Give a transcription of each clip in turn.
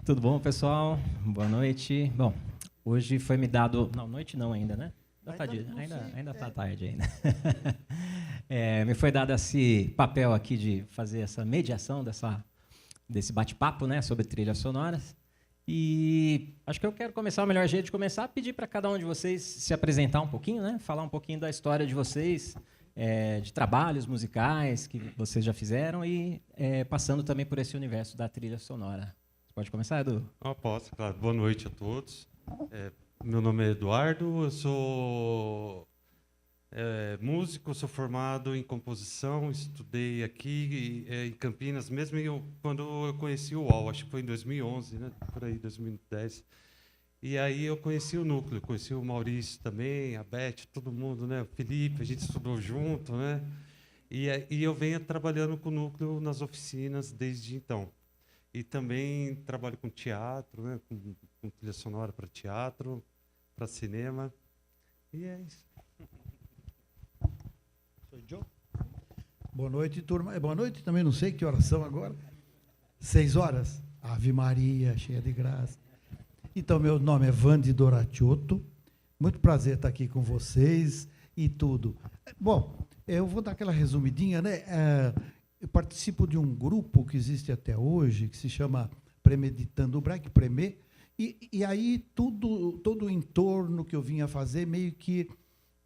Tudo bom, pessoal? Boa noite. Bom, hoje foi me dado... Não, noite não ainda, né? Ainda tá tarde ainda. Me foi dado esse papel aqui de fazer essa mediação desse bate-papo, né, sobre trilhas sonoras. E acho que eu quero começar, o melhor jeito de começar, pedir para cada um de vocês se apresentar um pouquinho, né? Falar um pouquinho da história de vocês, de trabalhos musicais que vocês já fizeram e passando também por esse universo da trilha sonora. Você pode começar, Edu? Posso, claro. Boa noite a todos. Meu nome é Eduardo, eu sou músico, sou formado em composição, estudei aqui em Campinas, mesmo quando eu conheci o UOL, acho que foi em 2011, né? Por aí, 2010. E aí eu conheci o núcleo, conheci o Maurício também, a Beth, todo mundo, né? O Felipe, a gente estudou junto, né? E eu venho trabalhando com o núcleo nas oficinas desde então. E também trabalho com teatro, né? Com trilha sonora para teatro, para cinema. E é isso. Sou Joe. Boa noite, turma. Boa noite também, não sei que horas são agora. 6 horas. Ave Maria, cheia de graça. Então, meu nome é Vande Doratiotto. Muito prazer estar aqui com vocês e tudo. Bom, eu vou dar aquela resumidinha, né? Eu participo de um grupo que existe até hoje, que se chama Premeditando o Break, Premê, e aí todo o entorno que eu vinha fazer, meio que,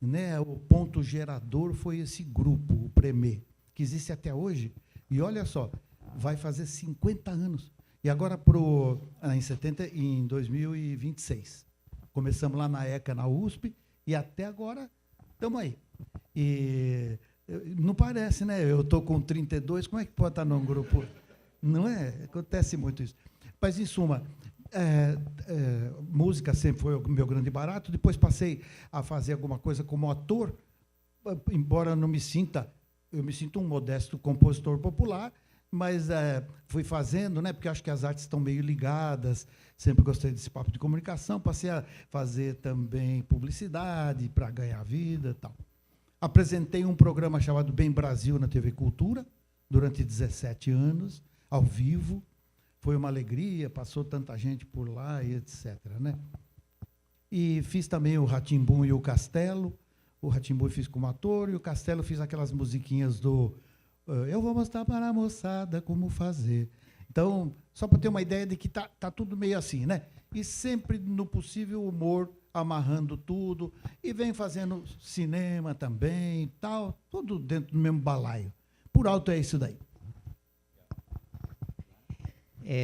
né, o ponto gerador foi esse grupo, o Premê, que existe até hoje, e olha só, vai fazer 50 anos. E agora, em 2026. Começamos lá na ECA, na USP, e até agora estamos aí. E não parece, né? Eu estou com 32, como é que pode estar num grupo? Não é? Acontece muito isso. Mas, em suma, música sempre foi o meu grande barato. Depois passei a fazer alguma coisa como ator, embora eu me sinta um modesto compositor popular, mas fui fazendo, né? Porque acho que as artes estão meio ligadas. Sempre gostei desse papo de comunicação. Passei a fazer também publicidade para ganhar vida e tal. Apresentei um programa chamado Bem Brasil na TV Cultura, durante 17 anos, ao vivo. Foi uma alegria, passou tanta gente por lá e etc. Né? E fiz também o Rá-Tim-Bum e o Castelo. O Rá-Tim-Bum fiz como ator, e o Castelo fiz aquelas musiquinhas do Eu vou mostrar para a moçada como fazer. Então, só para ter uma ideia de que tá tudo meio assim, né? E sempre, no possível, humor, amarrando tudo, e vem fazendo cinema também, tal, tudo dentro do mesmo balaio. Por alto é isso daí.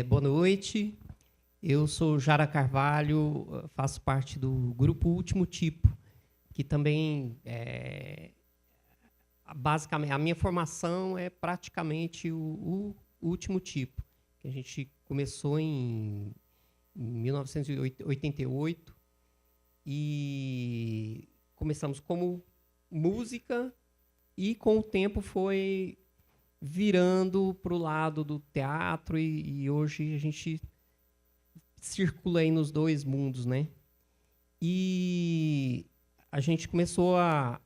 Boa noite, eu sou Jara Carvalho, faço parte do grupo Último Tipo, que também, basicamente, a minha formação é praticamente o último tipo, que a gente começou em 1988, e começamos como música e, com o tempo, foi virando para o lado do teatro e hoje a gente circula aí nos dois mundos, né? E a gente começou a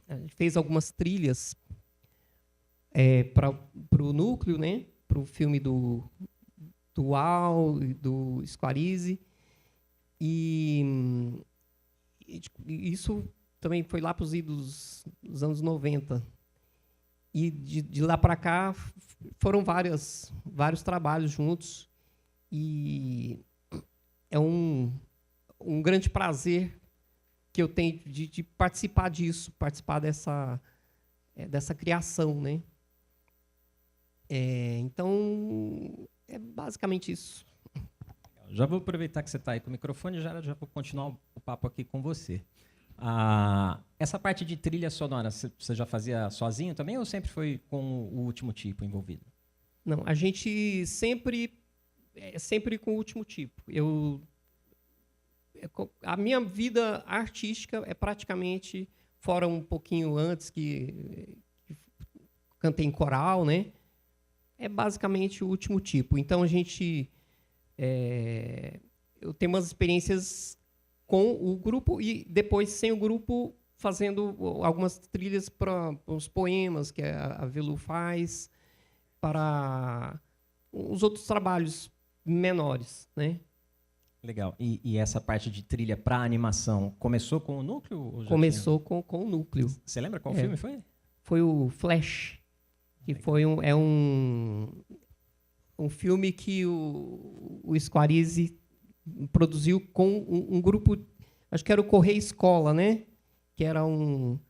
gente fez algumas trilhas para o núcleo, né? Para o filme do UAU, do Squarize, e isso também foi lá para os idos dos anos 90. E de lá para cá foram vários trabalhos juntos. E é um grande prazer que eu tenho de participar disso, participar dessa criação, né? Então, é basicamente isso. Já vou aproveitar que você está aí com o microfone e já vou continuar o papo aqui com você. Essa parte de trilha sonora, você já fazia sozinho também ou sempre foi com o Último Tipo envolvido? Não, a gente sempre com o Último Tipo. A minha vida artística é praticamente, fora um pouquinho antes que cantei em coral, né? É basicamente o Último Tipo. Então a gente eu tenho umas experiências com o grupo e depois sem o grupo fazendo algumas trilhas para os poemas que a Velu faz, para os outros trabalhos menores, né? Legal. E essa parte de trilha para animação começou com o núcleo? Ou já Começou com o núcleo. Você lembra qual É. filme foi? Foi o Flash, que foi um filme que o Squarize produziu com um grupo, acho que era o Correia Escola, né? Que era uma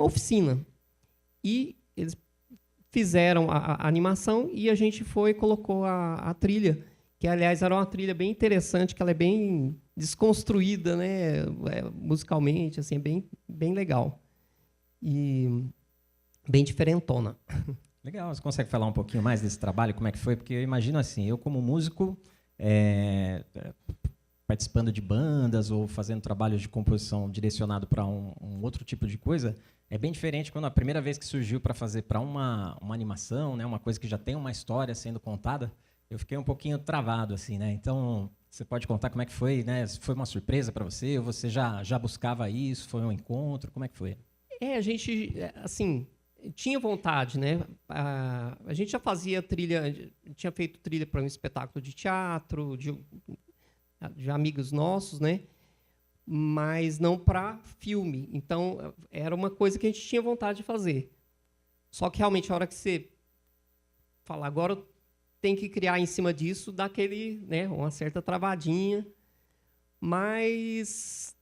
oficina. E eles fizeram a animação e a gente foi e colocou a trilha, que, aliás, era uma trilha bem interessante, que ela é bem desconstruída, né? Musicalmente, assim, bem legal. E bem diferentona. Legal. Você consegue falar um pouquinho mais desse trabalho? Como é que foi? Porque eu imagino assim, eu como músico, participando de bandas ou fazendo trabalhos de composição direcionado para um outro tipo de coisa, é bem diferente quando a primeira vez que surgiu para fazer para uma animação, né, uma coisa que já tem uma história sendo contada, eu fiquei um pouquinho travado, assim, né? Então, você pode contar como é que foi, né? Foi uma surpresa para você? Ou você já buscava isso? Foi um encontro? Como é que foi? A gente, assim, tinha vontade, né? A gente já fazia trilha, tinha feito trilha para um espetáculo de teatro, de amigos nossos, né? Mas não para filme. Então, era uma coisa que a gente tinha vontade de fazer. Só que, realmente, a hora que você fala, agora tem que criar em cima disso, dá aquele, né, uma certa travadinha, mas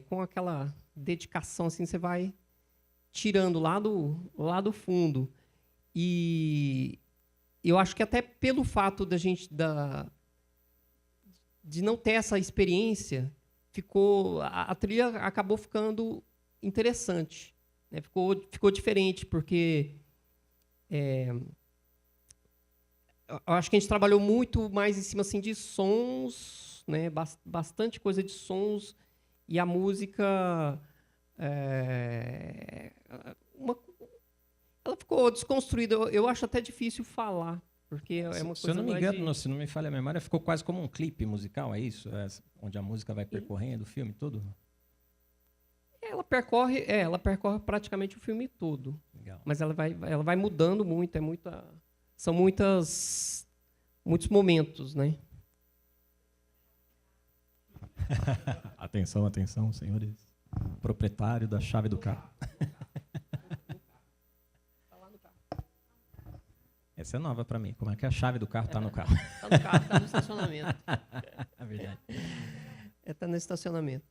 com aquela dedicação, assim, você vai tirando lá do fundo. E eu acho que até pelo fato de não ter essa experiência, a trilha acabou ficando interessante, né? Ficou diferente, porque eu acho que a gente trabalhou muito mais em cima, assim, de sons, né? Bastante coisa de sons, e a música ela ficou desconstruída. Eu acho até difícil falar, porque é uma coisa. Se eu não me engano, se não me falha a memória, ficou quase como um clipe musical, é isso? Onde a música vai percorrendo o filme todo? Ela percorre praticamente o filme todo. Legal. Mas ela vai mudando muito, são muitos momentos, né? Atenção, atenção, senhores. Proprietário da chave do carro. Essa é nova para mim. Como é que a chave do carro está no carro? Está no carro, está no estacionamento. É verdade. Está no estacionamento.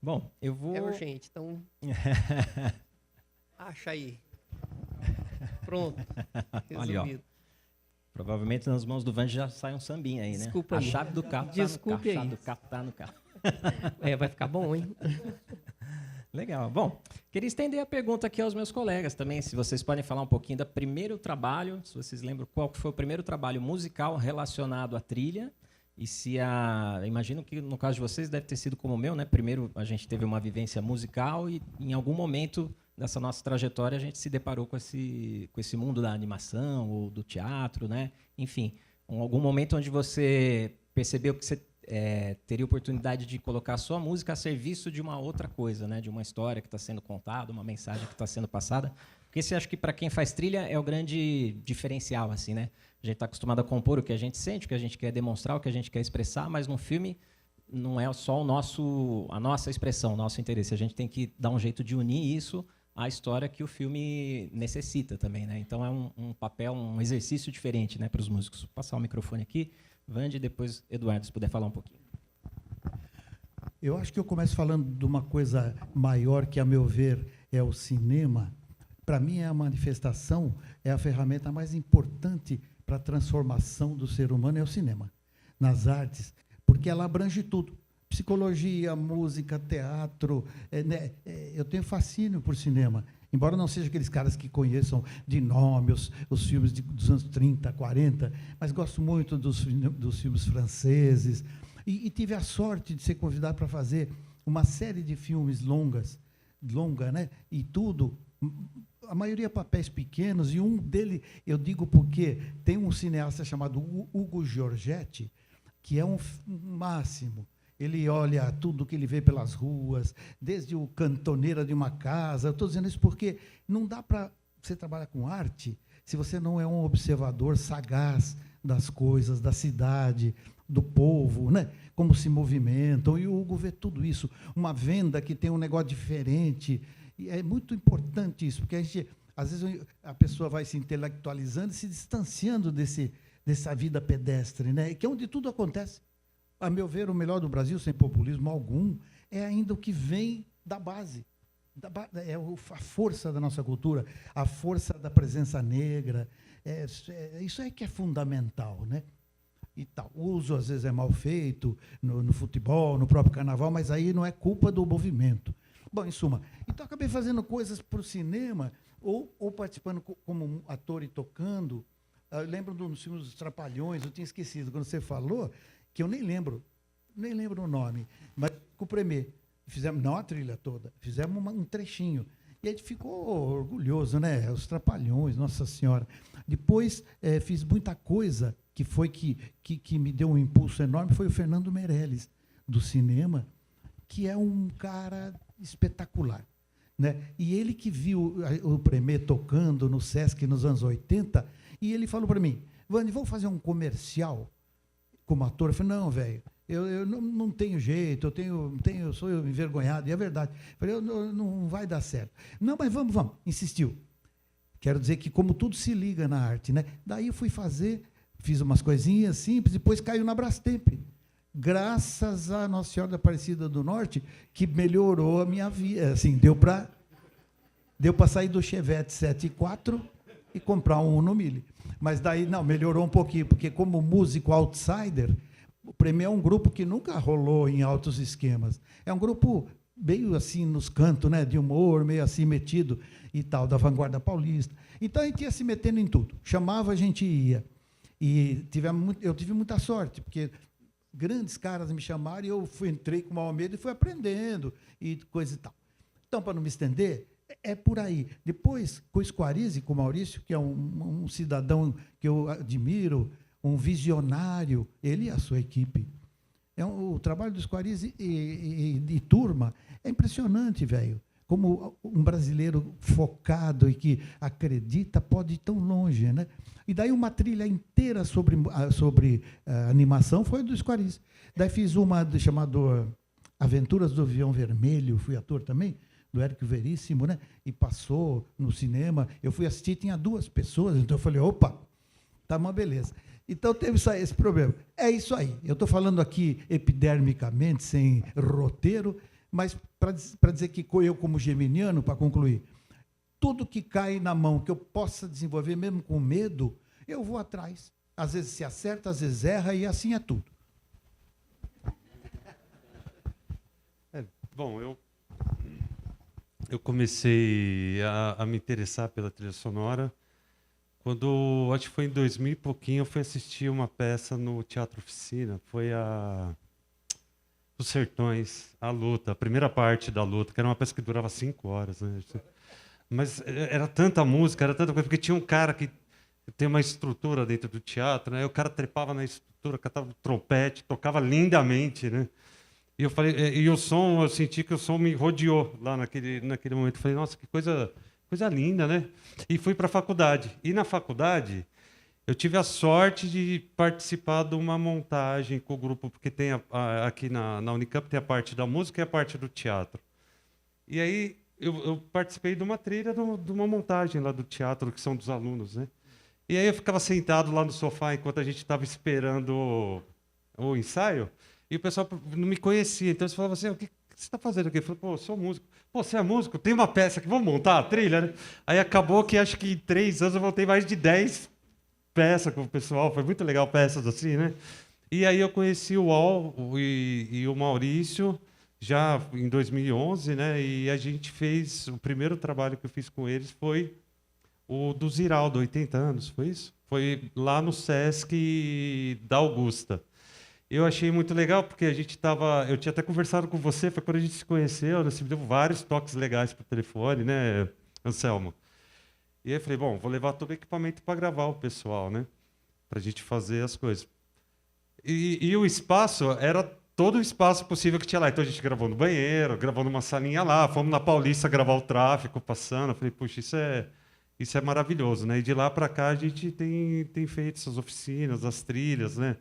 Bom, eu vou... É urgente, então... Acha aí. Pronto. Olha, ó. Resolvido. Provavelmente nas mãos do Van já sai um sambinha aí, né? Desculpa a aí. chave do carro Desculpe tá no carro. A aí. chave do carro tá no carro. Vai ficar bom, hein? Legal. Bom, queria estender a pergunta aqui aos meus colegas também, se vocês podem falar um pouquinho do primeiro trabalho, se vocês lembram qual foi o primeiro trabalho musical relacionado à trilha, e se imagino que no caso de vocês deve ter sido como o meu, né? Primeiro a gente teve uma vivência musical e em algum momento dessa nossa trajetória a gente se deparou com esse mundo da animação ou do teatro, né? Enfim, algum momento onde você percebeu que você teria oportunidade de colocar a sua música a serviço de uma outra coisa, né? De uma história que está sendo contada, uma mensagem que está sendo passada. Porque esse acho que para quem faz trilha é o grande diferencial, assim, né? A gente está acostumado a compor o que a gente sente, o que a gente quer demonstrar, o que a gente quer expressar, mas no filme não é só a nossa expressão, o nosso interesse. A gente tem que dar um jeito de unir isso à história que o filme necessita também, né? Então é um papel, um exercício diferente, né, para os músicos. Vou passar o microfone aqui. Vande, depois Eduardo, se puder falar um pouquinho. Eu acho que eu começo falando de uma coisa maior que, a meu ver, é o cinema. Para mim, a manifestação é a ferramenta mais importante para a transformação do ser humano, é o cinema, nas artes, porque ela abrange tudo. Psicologia, música, teatro. Eu tenho fascínio por cinema, embora não seja aqueles caras que conheçam de nome os filmes dos anos 30, 40, mas gosto muito dos filmes franceses. E tive a sorte de ser convidado para fazer uma série de filmes longa, né? E tudo, a maioria papéis pequenos, e um dele, eu digo porque tem um cineasta chamado Hugo Giorgetti, que é um máximo. Ele olha tudo que ele vê pelas ruas, desde o cantoneira de uma casa. Eu estou dizendo isso porque não dá para você trabalhar com arte se você não é um observador sagaz das coisas, da cidade, do povo, né? Como se movimentam, e o Hugo vê tudo isso. Uma venda que tem um negócio diferente, e é muito importante isso, porque às vezes a pessoa vai se intelectualizando e se distanciando dessa vida pedestre, né? Que é onde tudo acontece. A meu ver, o melhor do Brasil, sem populismo algum, é ainda o que vem da base. A força da nossa cultura, a força da presença negra. Isso é que é fundamental, né? E tal. O uso, às vezes, é mal feito no futebol, no próprio carnaval, mas aí não é culpa do movimento. Bom, em suma, então acabei fazendo coisas para o cinema, ou participando como um ator e tocando. Eu lembro dos filmes dos Trapalhões, eu tinha esquecido, quando você falou, que eu nem lembro o nome, mas com o Premier. Fizemos, não a trilha toda, fizemos um trechinho. E a gente ficou orgulhoso, né? Os Trapalhões, Nossa Senhora. Depois fiz muita coisa que me deu um impulso enorme, foi o Fernando Meirelles, do cinema, que é um cara espetacular, né? E ele que viu o Premier tocando no Sesc nos anos 80, e ele falou para mim, Vani, vamos fazer um comercial como ator? Eu falei, não, velho, eu não tenho jeito, eu sou envergonhado, e é verdade. Eu falei, não vai dar certo. Não, mas vamos, insistiu. Quero dizer que como tudo se liga na arte, né? Daí eu fui fiz umas coisinhas simples, depois caiu na Brastemp. Graças a Nossa Senhora da Aparecida do Norte, que melhorou a minha vida. Assim, deu para sair do Chevette 7.4 e comprar um Uno Mille. Mas daí, não, melhorou um pouquinho, porque como músico outsider, o Premier é um grupo que nunca rolou em altos esquemas. É um grupo meio assim nos cantos, né, de humor, meio assim metido e tal, da vanguarda paulista. Então a gente ia se metendo em tudo. Chamava, a gente ia. E eu tive muita sorte, porque grandes caras me chamaram e eu entrei com o maior medo e fui aprendendo e coisa e tal. Então, para não me estender, é por aí. Depois, com o Squarize, com o Maurício, que é um cidadão que eu admiro, um visionário, ele e a sua equipe. O trabalho do Squarize e turma é impressionante, velho. Como um brasileiro focado e que acredita pode ir tão longe, né? E daí uma trilha inteira sobre animação foi do Squarize. Daí fiz uma chamada Aventuras do Avião Vermelho, fui ator também, do Érico Veríssimo, né? E passou no cinema. Eu fui assistir, tinha 2 pessoas, então eu falei, opa, tá uma beleza. Então teve esse problema. É isso aí. Eu estou falando aqui epidermicamente, sem roteiro, mas para dizer que eu, como geminiano, para concluir, tudo que cai na mão que eu possa desenvolver, mesmo com medo, eu vou atrás. Às vezes se acerta, às vezes erra, e assim é tudo. Bom, eu comecei a me interessar pela trilha sonora quando, acho que foi em 2000 e pouquinho, eu fui assistir uma peça no Teatro Oficina. Foi Os Sertões, a luta, a primeira parte da luta, que era uma peça que durava 5 horas, né? Mas era tanta música, era tanta coisa, porque tinha um cara que tem uma estrutura dentro do teatro, né? O cara trepava na estrutura, cantava trompete, tocava lindamente, né? E eu falei, e o som, eu senti que o som me rodeou lá naquele momento. Eu falei, nossa, que coisa linda, né? E fui para a faculdade. E na faculdade, eu tive a sorte de participar de uma montagem com o grupo, porque tem aqui na Unicamp tem a parte da música e a parte do teatro. E aí eu participei de uma trilha, de uma montagem lá do teatro, que são dos alunos, né? E aí eu ficava sentado lá no sofá enquanto a gente estava esperando o ensaio, e o pessoal não me conhecia. Então eles falavam assim, o que você está fazendo aqui? Eu falei, pô, eu sou músico. Pô, você é músico? Tem uma peça aqui, vamos montar a trilha, né? Aí acabou que acho que em 3 anos eu voltei mais de 10 peças com o pessoal. Foi muito legal peças assim, né? E aí eu conheci o Al e o Maurício já em 2011, né? E a gente fez, o primeiro trabalho que eu fiz com eles foi o do Ziraldo, 80 anos, foi isso? Foi lá no Sesc da Augusta. Eu achei muito legal, porque eu tinha até conversado com você, foi quando a gente se conheceu, né? Você me deu vários toques legais por telefone, né, Anselmo? E aí eu falei, bom, vou levar todo o equipamento para gravar o pessoal, né? Para a gente fazer as coisas. E o espaço era todo o espaço possível que tinha lá. Então a gente gravou no banheiro, gravou numa salinha lá, fomos na Paulista gravar o tráfego passando. Eu falei, puxa, Isso é maravilhoso, né? E de lá para cá a gente tem feito essas oficinas, as trilhas, né?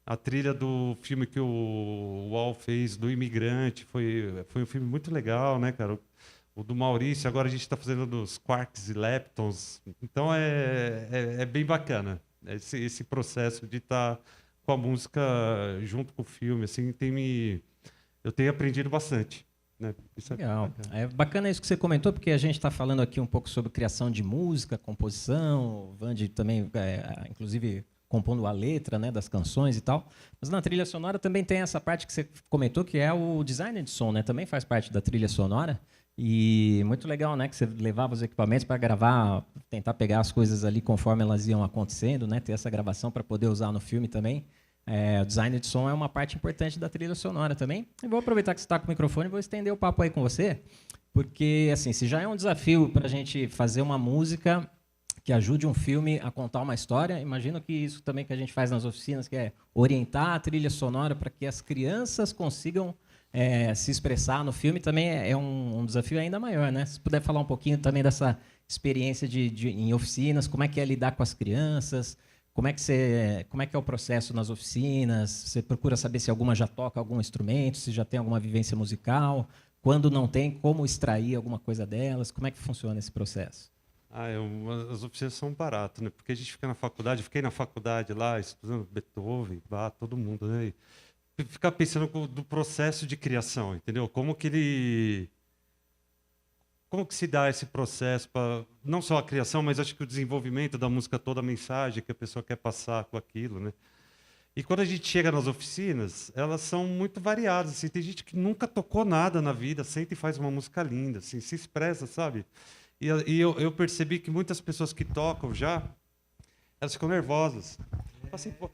A trilha do filme que o Ual fez, do Imigrante, foi um filme muito legal, né, cara? O do Maurício, agora a gente está fazendo dos Quarks e Leptons. Então é bem bacana esse processo de estar com a música junto com o filme. Assim, eu tenho aprendido bastante. Né? Isso Legal. bacana. É bacana isso que você comentou, porque a gente está falando aqui um pouco sobre criação de música, composição, o Vande também, inclusive, compondo a letra, né, das canções e tal. Mas na trilha sonora também tem essa parte que você comentou, que é o design de som, né? Também faz parte da trilha sonora. E muito legal, né, que você levava os equipamentos para gravar, tentar pegar as coisas ali conforme elas iam acontecendo, né? Ter essa gravação para poder usar no filme também. O design de som é uma parte importante da trilha sonora também. E vou aproveitar que você está com o microfone e vou estender o papo aí com você, porque assim, se já é um desafio para a gente fazer uma música que ajude um filme a contar uma história, imagino que isso também que a gente faz nas oficinas, que é orientar a trilha sonora para que as crianças consigam se expressar no filme, também é um desafio ainda maior, né? Se puder falar um pouquinho também dessa experiência em oficinas, como é que é lidar com as crianças, como é que é o processo nas oficinas? Você procura saber se alguma já toca algum instrumento, se já tem alguma vivência musical? Quando não tem, como extrair alguma coisa delas? Como é que funciona esse processo? As oficinas são baratas, né? Porque a gente fica na faculdade, fiquei na faculdade lá, estudando Beethoven, Bach, todo mundo, né? E ficar pensando do processo de criação, entendeu? Como que se dá esse processo para não só a criação, mas acho que o desenvolvimento da música toda, a mensagem que a pessoa quer passar com aquilo, né? E quando a gente chega nas oficinas, elas são muito variadas. Assim, tem gente que nunca tocou nada na vida, senta e faz uma música linda, assim, se expressa, sabe? E eu percebi que muitas pessoas que tocam já, elas ficam nervosas. Assim, pô,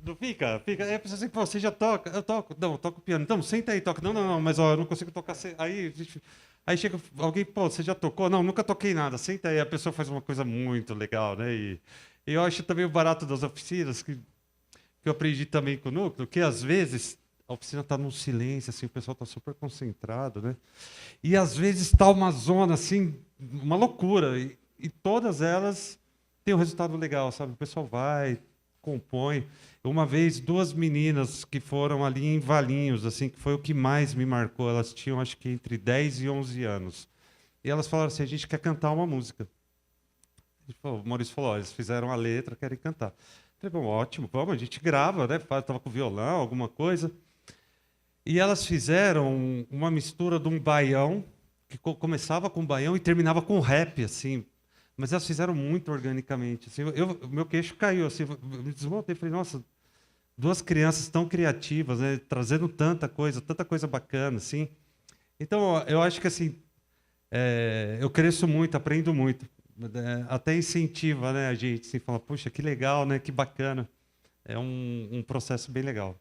não fica? Aí a pessoa assim, pô, você já toca? Eu toco. Não, eu toco piano. Então, senta aí, toca. Não, mas ó, eu não consigo tocar. Aí chega alguém, pô, você já tocou? Não, nunca toquei nada. Senta aí, a pessoa faz uma coisa muito legal, né? E eu acho também o barato das oficinas, que eu aprendi também com o núcleo, que às vezes a oficina está num silêncio, assim, o pessoal está super concentrado, né? E às vezes está uma zona, assim, uma loucura. E todas elas têm um resultado legal, sabe? O pessoal vai, compõe. Uma vez, 2 meninas que foram ali em Valinhos, assim, que foi o que mais me marcou. Elas tinham, acho que, entre 10 e 11 anos. E elas falaram assim, a gente quer cantar uma música. O Maurício falou, eles fizeram a letra, querem cantar. Eu falei, bom, ótimo, vamos, a gente grava, né? Estava com violão, alguma coisa. E elas fizeram uma mistura de um baião, que começava com baião e terminava com rap, assim. Mas elas fizeram muito organicamente. Assim, meu queixo caiu, assim, eu me desmontei. Falei, nossa, 2 crianças tão criativas, né? Trazendo tanta coisa bacana, assim. Então, eu acho que, assim, eu cresço muito, aprendo muito. Até incentiva, né, a gente, assim, fala, puxa, que legal, né? Que bacana. É um processo bem legal.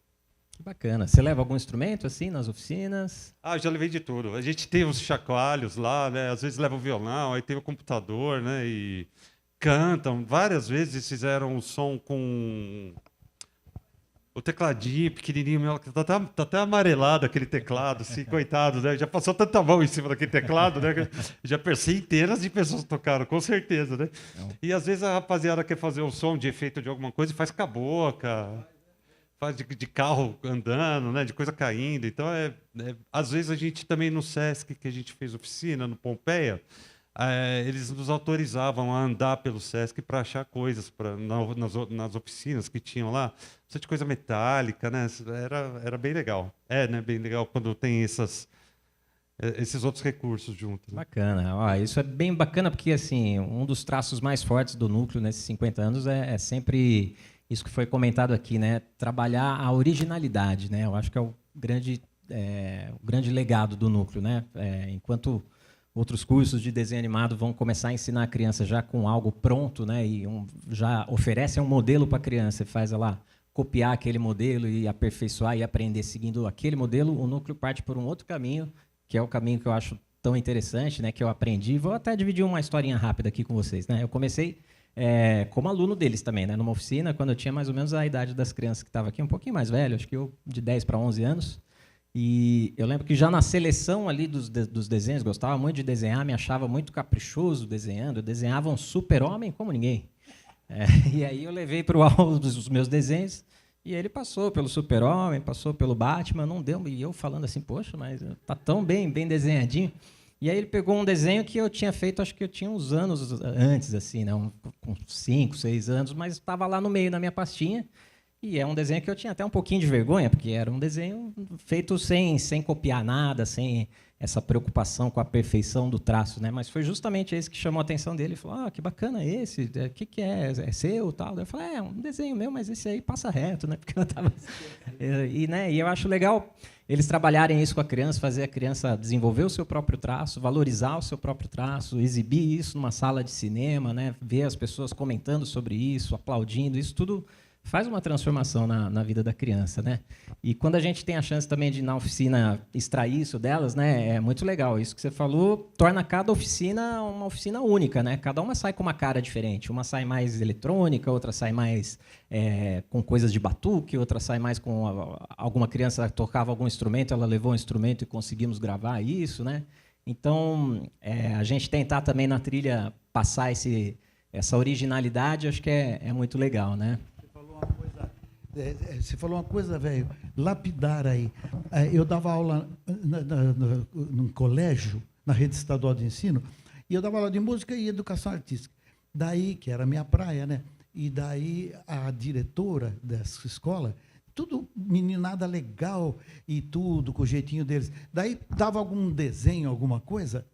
Que bacana. Você leva algum instrumento assim nas oficinas? Já levei de tudo. A gente tem uns chacoalhos lá, né? Às vezes leva o violão, aí tem o computador, né? E cantam. Várias vezes fizeram o som com o tecladinho pequenininho, meu, tá até amarelado aquele teclado, assim, coitado, né? Já passou tanta mão em cima daquele teclado, né? Já centenas de pessoas tocaram, com certeza, né? Não. E às vezes a rapaziada quer fazer um som de efeito de alguma coisa e faz com a boca, faz de carro andando, né? De coisa caindo. Então, às vezes a gente também no Sesc, que a gente fez oficina, no Pompeia, eles nos autorizavam a andar pelo Sesc para achar coisas nas oficinas que tinham lá, de coisa metálica, né? Era bem legal. Né? Bem legal quando tem esses outros recursos juntos. Né? Bacana. Isso é bem bacana porque assim, um dos traços mais fortes do núcleo nesses 50 anos é sempre isso que foi comentado aqui, né? Trabalhar a originalidade, né? Eu acho que é o grande legado do núcleo, né? Enquanto outros cursos de desenho animado vão começar a ensinar a criança já com algo pronto, né? E já oferecem um modelo para a criança, faz ela copiar aquele modelo e aperfeiçoar e aprender seguindo aquele modelo. O núcleo parte por um outro caminho, que é o caminho que eu acho tão interessante, né? Que eu aprendi. Vou até dividir uma historinha rápida aqui com vocês, né? Eu comecei como aluno deles também, né? Numa oficina, quando eu tinha mais ou menos a idade das crianças que estavam aqui, um pouquinho mais velho, acho que eu de 10 para 11 anos. E eu lembro que já na seleção ali dos desenhos, gostava muito de desenhar, me achava muito caprichoso desenhando. Eu desenhava um super-homem como ninguém. E aí eu levei para o alvo os meus desenhos, e ele passou pelo Super-Homem, passou pelo Batman, não deu, e eu falando assim, poxa, mas tá tão bem desenhadinho. E aí ele pegou um desenho que eu tinha feito, acho que eu tinha uns anos antes, assim, né, com 5, 6 anos, mas estava lá no meio da minha pastinha, e é um desenho que eu tinha até um pouquinho de vergonha, porque era um desenho feito sem copiar nada, sem essa preocupação com a perfeição do traço, né? Mas foi justamente esse que chamou a atenção dele. Ele falou, que bacana esse, o que é? É seu? Tal? Eu falei, é um desenho meu, mas esse aí passa reto, né? Porque eu tava... E eu acho legal eles trabalharem isso com a criança, fazer a criança desenvolver o seu próprio traço, valorizar o seu próprio traço, exibir isso numa sala de cinema, né? Ver as pessoas comentando sobre isso, aplaudindo, isso tudo faz uma transformação na vida da criança, né? E quando a gente tem a chance também de, na oficina, extrair isso delas, né, é muito legal. Isso que você falou torna cada oficina uma oficina única, né? Cada uma sai com uma cara diferente. Uma sai mais eletrônica, outra sai mais com coisas de batuque, outra sai mais com alguma criança tocava algum instrumento, ela levou um instrumento e conseguimos gravar isso, né? Então, a gente tentar também na trilha passar essa originalidade, acho que é muito legal, né? Você falou uma coisa, velho, lapidar aí. Eu dava aula num colégio, na rede estadual de ensino, e eu dava aula de música e educação artística. Daí, que era a minha praia, né? E daí a diretora dessa escola, tudo meninada legal e tudo, com o jeitinho deles. Daí dava algum desenho, alguma coisa,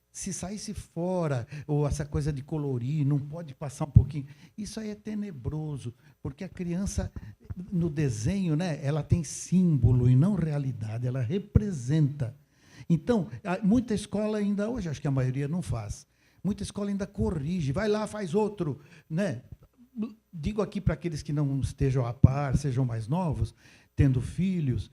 se saísse fora, ou essa coisa de colorir, não pode passar um pouquinho. Isso aí é tenebroso, porque a criança, no desenho, né, ela tem símbolo e não realidade, ela representa. Então, muita escola ainda hoje, acho que a maioria não faz, muita escola ainda corrige, vai lá, faz outro, né? Digo aqui para aqueles que não estejam a par, sejam mais novos, tendo filhos,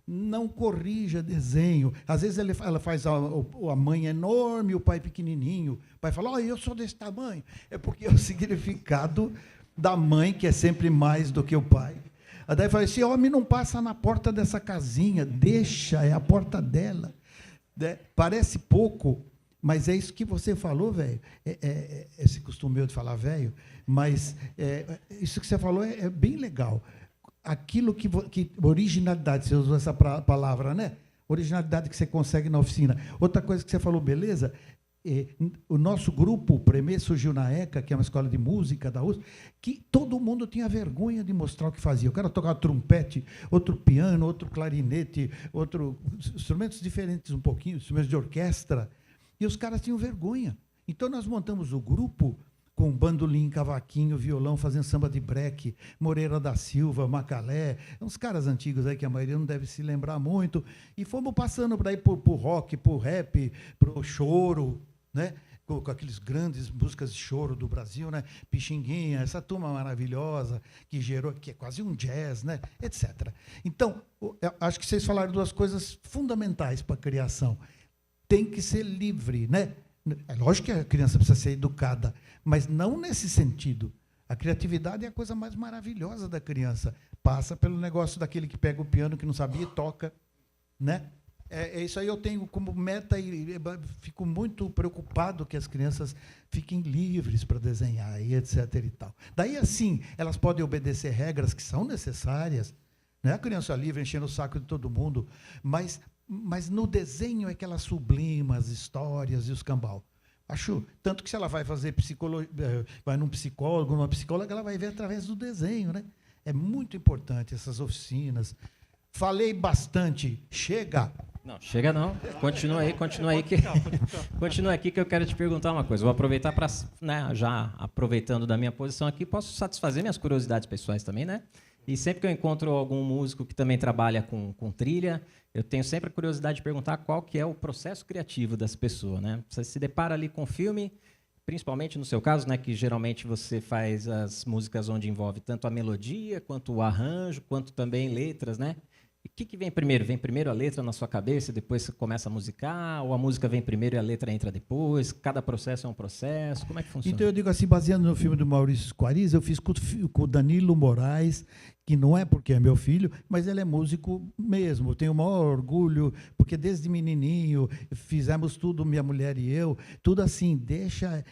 não corrija desenho. Às vezes ela faz a mãe enorme, o pai pequenininho. O pai fala, eu sou desse tamanho. É porque é o significado da mãe, que é sempre mais do que o pai. Daí fala, esse homem não passa na porta dessa casinha, deixa, é a porta dela. Parece pouco, mas é isso que você falou, velho. Esse costume meu de falar velho, mas isso que você falou é bem legal. Aquilo que originalidade, você usou essa palavra, né? Originalidade que você consegue na oficina. Outra coisa que você falou, beleza? O nosso grupo, o Premier, surgiu na ECA, que é uma escola de música da USP, que todo mundo tinha vergonha de mostrar o que fazia. O cara tocava trompete, outro piano, outro clarinete, instrumentos diferentes um pouquinho, instrumentos de orquestra, e os caras tinham vergonha. Então, nós montamos o grupo com bandolim, cavaquinho, violão, fazendo samba de breque, Moreira da Silva, Macalé, uns caras antigos aí que a maioria não deve se lembrar muito, e fomos passando por aí pro rock, pro rap, pro choro, né? Com aqueles grandes músicas de choro do Brasil, né? Pixinguinha, essa turma maravilhosa que gerou, que é quase um jazz, né? Etc. Então, acho que vocês falaram duas coisas fundamentais para a criação. Tem que ser livre, né? É lógico que a criança precisa ser educada, mas não nesse sentido. A criatividade é a coisa mais maravilhosa da criança. Passa pelo negócio daquele que pega o piano que não sabia e toca, né? Isso aí eu tenho como meta e fico muito preocupado que as crianças fiquem livres para desenhar e etc. e tal. Daí, assim, elas podem obedecer regras que são necessárias, não é a criança livre enchendo o saco de todo mundo, mas no desenho é que ela sublima as histórias e os cambal. Acho, tanto que se ela vai fazer psicologia, vai num psicólogo, numa psicóloga, ela vai ver através do desenho, né? É muito importante essas oficinas. Falei bastante. Chega. Não, chega não. Continua aí continua aqui que eu quero te perguntar uma coisa. Vou aproveitar para, né, já aproveitando da minha posição aqui, posso satisfazer minhas curiosidades pessoais também, né? E sempre que eu encontro algum músico que também trabalha com trilha, eu tenho sempre a curiosidade de perguntar qual que é o processo criativo dessa pessoa, né? Você se depara ali com filme, principalmente no seu caso, né, que geralmente você faz as músicas onde envolve tanto a melodia, quanto o arranjo, quanto também letras, né? E que vem primeiro? Vem primeiro a letra na sua cabeça, depois você começa a musicar? Ou a música vem primeiro e a letra entra depois? Cada processo é um processo? Como é que funciona? Então, eu digo assim, baseado no filme do Maurício Squariz, eu fiz com o Danilo Moraes, que não é porque é meu filho, mas ele é músico mesmo. Eu tenho o maior orgulho, porque desde menininho fizemos tudo, minha mulher e eu, tudo assim, deixa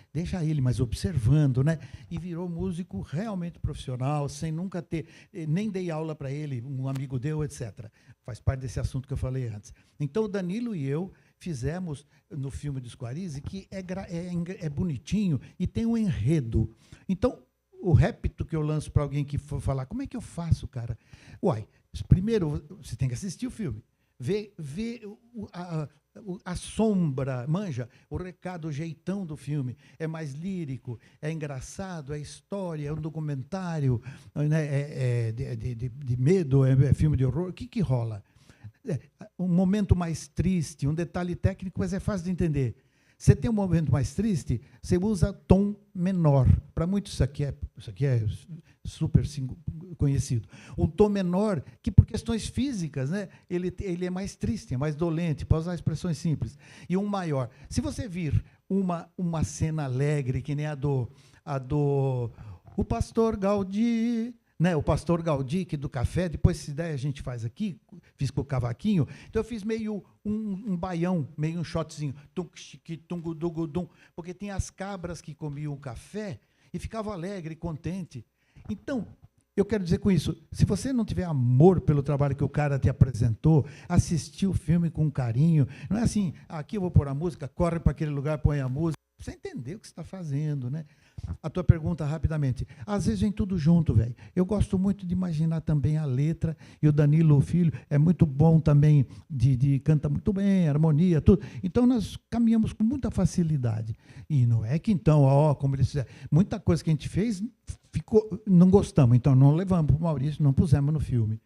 ele, mas observando, né? E virou músico realmente profissional, sem nunca ter, nem dei aula para ele, um amigo deu, etc. Faz parte desse assunto que eu falei antes. Então, o Danilo e eu fizemos no filme do Squarize, que é bonitinho e tem um enredo. Então, o répito que eu lanço para alguém que for falar, como é que eu faço, cara? Uai, primeiro você tem que assistir o filme, ver a sombra, manja, o recado, o jeitão do filme. É mais lírico, é engraçado, é história, é um documentário, né, de medo, é filme de horror. O que rola? Um momento mais triste, um detalhe técnico, mas é fácil de entender. Você tem um momento mais triste, você usa tom menor. Para muitos isso aqui é super conhecido. Um tom menor, que por questões físicas, né, ele é mais triste, é mais dolente, para usar expressões simples. E um maior. Se você vir uma cena alegre, que nem a do o pastor Gaudí, né, o pastor Gaudí, que do café, depois se der a gente faz aqui, fiz com o cavaquinho, então eu fiz meio um baião, meio um shotzinho, porque tem as cabras que comiam o café e ficavam alegre, contente. Então, eu quero dizer com isso, se você não tiver amor pelo trabalho que o cara te apresentou, assistir o filme com carinho, não é assim, aqui eu vou pôr a música, corre para aquele lugar, põe a música, você entendeu o que você está fazendo, né? A tua pergunta, rapidamente. Às vezes vem tudo junto, velho. Eu gosto muito de imaginar também a letra, e o Danilo, o filho, é muito bom também, canta muito bem, harmonia, tudo. Então, nós caminhamos com muita facilidade. E não é que, então, como eles fizeram, muita coisa que a gente fez, não gostamos, então não levamos para o Maurício, não pusemos no filme.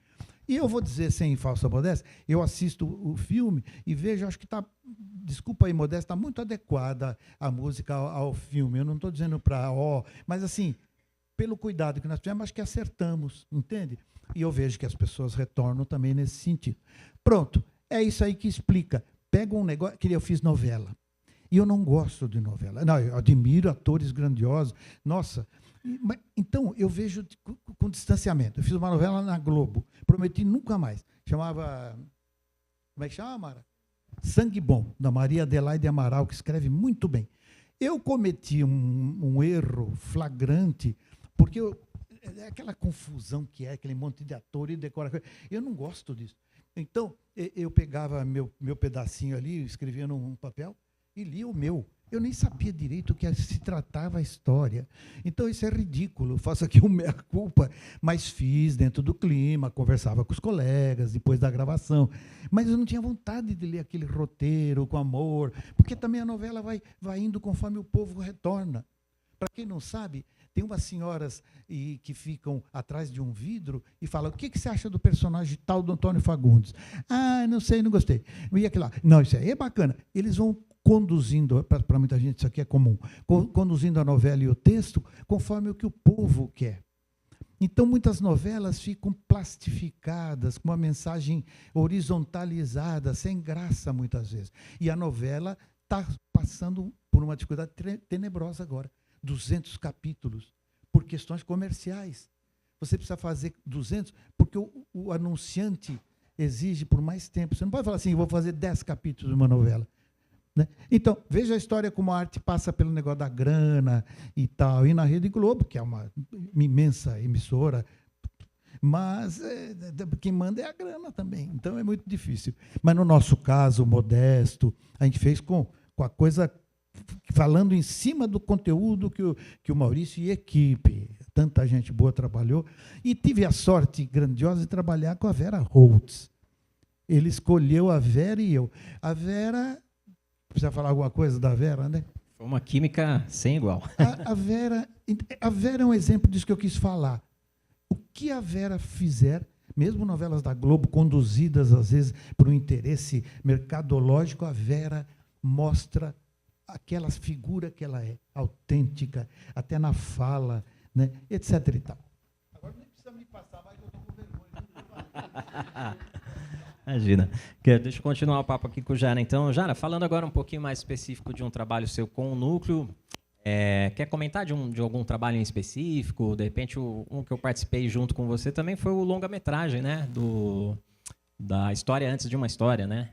E eu vou dizer, sem falsa modéstia, eu assisto o filme e vejo, acho que está, desculpa aí, modéstia, está muito adequada a música ao filme. Eu não estou dizendo para mas assim, pelo cuidado que nós tivemos, acho que acertamos, entende? E eu vejo que as pessoas retornam também nesse sentido. Pronto, é isso aí que explica. Pega um negócio, que eu fiz novela. E eu não gosto de novela. Não, eu admiro atores grandiosos. Nossa, então eu vejo com distanciamento. Eu fiz uma novela na Globo, prometi nunca mais. Chamava, como é que chama, Mara? Sangue Bom, da Maria Adelaide Amaral, que escreve muito bem. Eu cometi um erro flagrante, porque é aquela confusão que é, aquele monte de ator e decora. Eu não gosto disso. Então, eu pegava meu pedacinho ali, escrevia num papel e lia o meu. Eu nem sabia direito o que se tratava a história. Então, isso é ridículo. Eu faço aqui uma meia-culpa, mas fiz dentro do clima, conversava com os colegas depois da gravação. Mas eu não tinha vontade de ler aquele roteiro com amor, porque também a novela vai indo conforme o povo retorna. Para quem não sabe, tem umas senhoras que ficam atrás de um vidro e falam: o que você acha do personagem tal do Antônio Fagundes? Ah, não sei, não gostei. E aquilo lá, não, isso aí é bacana. Eles vão conduzindo, para muita gente isso aqui é comum, conduzindo a novela e o texto conforme o que o povo quer. Então, muitas novelas ficam plastificadas, com uma mensagem horizontalizada, sem graça, muitas vezes. E a novela está passando por uma dificuldade tenebrosa agora. 200 capítulos, por questões comerciais. Você precisa fazer 200, porque o anunciante exige por mais tempo. Você não pode falar assim, vou fazer 10 capítulos de uma novela. Né? Então, veja a história como a arte passa pelo negócio da grana e tal. E na Rede Globo, que é uma imensa emissora, mas quem manda é a grana também. Então, é muito difícil. Mas, no nosso caso, modesto, a gente fez com a coisa, falando em cima do conteúdo que o Maurício e equipe, tanta gente boa trabalhou. E tive a sorte grandiosa de trabalhar com a Vera Holtz. Ele escolheu a Vera e eu. A Vera... Precisa falar alguma coisa da Vera, né? Foi uma química sem igual. A Vera é um exemplo disso que eu quis falar. O que a Vera fizer, mesmo novelas da Globo, conduzidas, às vezes, por um interesse mercadológico, a Vera mostra aquela figura que ela é, autêntica, até na fala, né? Etc. e tal. Agora nem precisa me passar mais, que eu estou com vergonha. Imagina. Deixa eu continuar o papo aqui com o Jara. Então, Jara, falando agora um pouquinho mais específico de um trabalho seu com o Núcleo, quer comentar de algum trabalho em específico? De repente, um que eu participei junto com você também foi o longa-metragem, né? Da História Antes de uma História, né?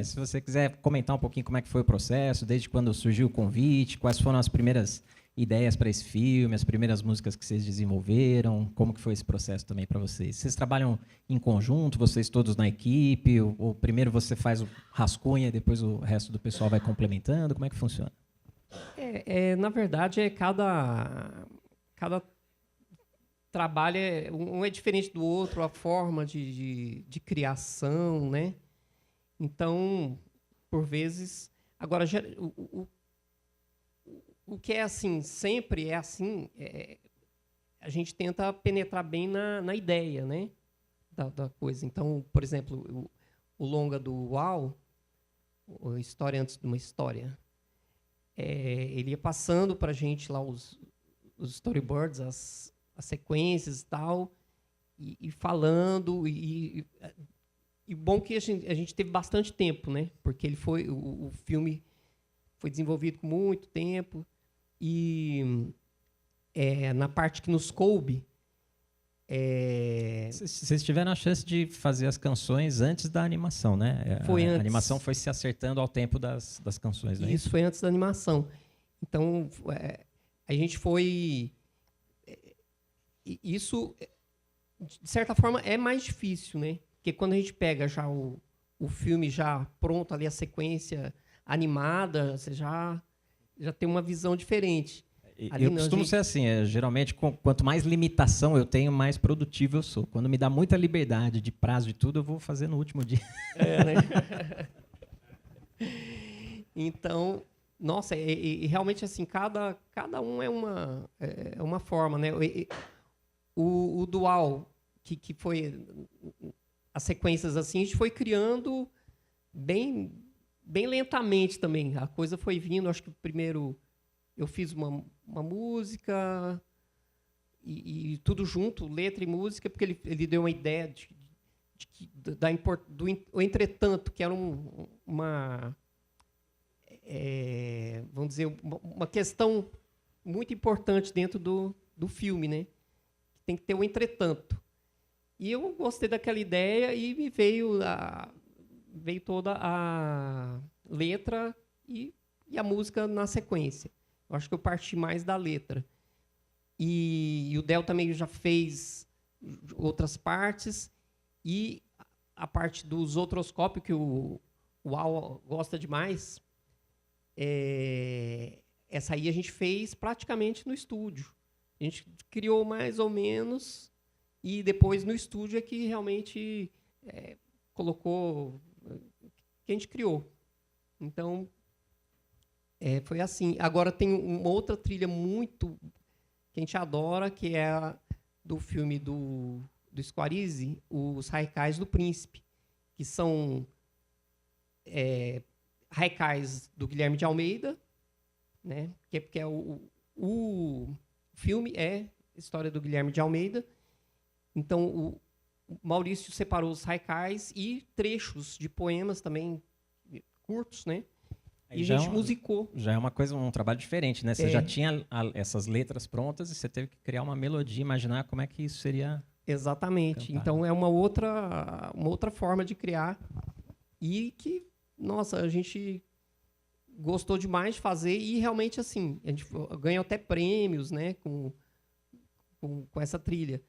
Se você quiser comentar um pouquinho como é que foi o processo, desde quando surgiu o convite, quais foram as primeiras ideias para esse filme, as primeiras músicas que vocês desenvolveram, como que foi esse processo também para vocês? Vocês trabalham em conjunto, vocês todos na equipe, ou primeiro você faz o rascunho e depois o resto do pessoal vai complementando? Como é que funciona? Na verdade, cada trabalho um é diferente do outro, a forma de criação, né? Então, por vezes... Agora, o que é assim, sempre é assim, a gente tenta penetrar bem na ideia, né? Da coisa. Então, por exemplo, o longa do UAU, a História Antes de uma História, ele ia passando para a gente lá os storyboards, as sequências e tal, e falando, e bom que a gente teve bastante tempo, né? Porque o filme foi desenvolvido com muito tempo, e na parte que nos coube... Vocês tiveram a chance de fazer as canções antes da animação, né? Foi antes. A animação foi se acertando ao tempo das canções, né? Isso foi antes da animação. Então, a gente foi... Isso, de certa forma, é mais difícil, né? Porque quando a gente pega já o filme já pronto, ali a sequência animada, você já tem uma visão diferente. Eu costumo ser assim, geralmente, quanto mais limitação eu tenho, mais produtivo eu sou. Quando me dá muita liberdade de prazo e tudo, eu vou fazer no último dia. Né? Então, nossa, e realmente assim, cada um é uma forma, né? O dual, que foi as sequências assim, a gente foi criando bem lentamente também. A coisa foi vindo, acho que primeiro eu fiz uma música e tudo junto, letra e música, porque ele deu uma ideia do entretanto, que era vamos dizer, uma questão muito importante dentro do filme, né? Tem que ter um entretanto. E eu gostei daquela ideia e me veio toda a letra e a música na sequência. Eu acho que eu parti mais da letra. E o Del também já fez outras partes. E a parte do zotroscópio, que o Al gosta demais, essa aí a gente fez praticamente no estúdio. A gente criou mais ou menos, e depois no estúdio é que realmente colocou, que a gente criou. Então, foi assim. Agora tem uma outra trilha muito que a gente adora, que é a do filme do Squarize, os Haikais do Príncipe, que são Haikais do Guilherme de Almeida, né? Porque o filme é a história do Guilherme de Almeida. Então, o Maurício separou os haikais e trechos de poemas também curtos, né? E a gente musicou. Já é uma coisa, um trabalho diferente, né? Você já tinha essas letras prontas e você teve que criar uma melodia, imaginar como é que isso seria. Exatamente. Cantado. Então é uma outra forma de criar e que, nossa, a gente gostou demais de fazer e realmente assim, a gente ganhou até prêmios, né, com essa trilha.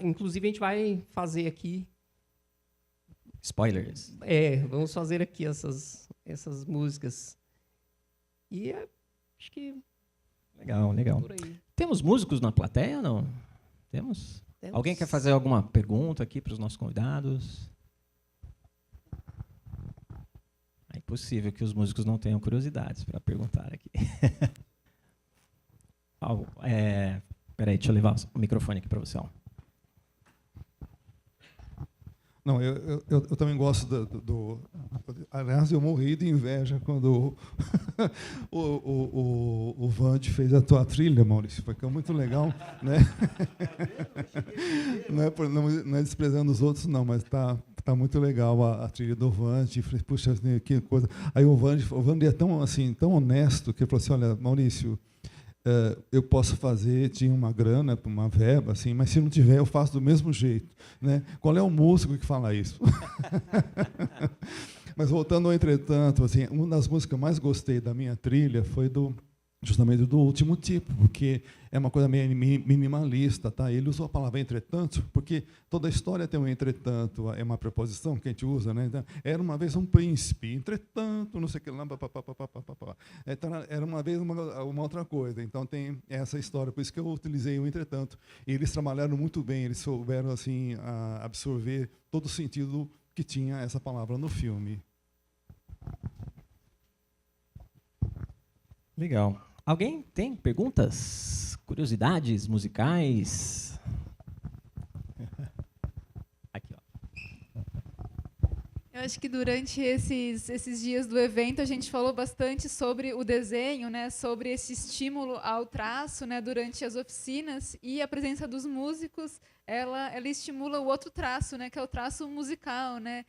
Inclusive a gente vai fazer aqui Spoilers. Vamos fazer aqui essas músicas. E acho que legal. Por aí. Temos músicos na plateia ou não? Temos? Alguém quer fazer alguma pergunta aqui para os nossos convidados? É impossível que os músicos não tenham curiosidades para perguntar aqui. Peraí, deixa eu levar o microfone aqui para você. Ó. Não, eu também gosto Aliás, eu morri de inveja quando o Vande fez a tua trilha, Maurício. Foi muito legal, né? Não é desprezando os outros, não, mas tá muito legal a trilha do Vande. Puxa, que coisa. Aí o Vande é tão, assim, tão honesto que ele falou assim: olha, Maurício, eu posso fazer, tinha uma grana, uma verba, assim, mas se não tiver, eu faço do mesmo jeito, né? Qual é o músico que fala isso? Mas voltando ao entretanto, assim, uma das músicas que eu mais gostei da minha trilha foi justamente do Último Tipo, porque é uma coisa meio minimalista, tá? Ele usou a palavra entretanto, porque toda a história tem um entretanto, é uma preposição que a gente usa, né? Então, era uma vez um príncipe, entretanto, não sei o que lá, então, era uma vez uma outra coisa. Então tem essa história, por isso que eu utilizei o entretanto. E eles trabalharam muito bem, eles souberam assim absorver todo o sentido que tinha essa palavra no filme. Legal. Alguém tem perguntas? Curiosidades musicais? Aqui, ó. Eu acho que durante esses dias do evento a gente falou bastante sobre o desenho, né, sobre esse estímulo ao traço, né, durante as oficinas, e a presença dos músicos, ela estimula o outro traço, né, que é o traço musical, né,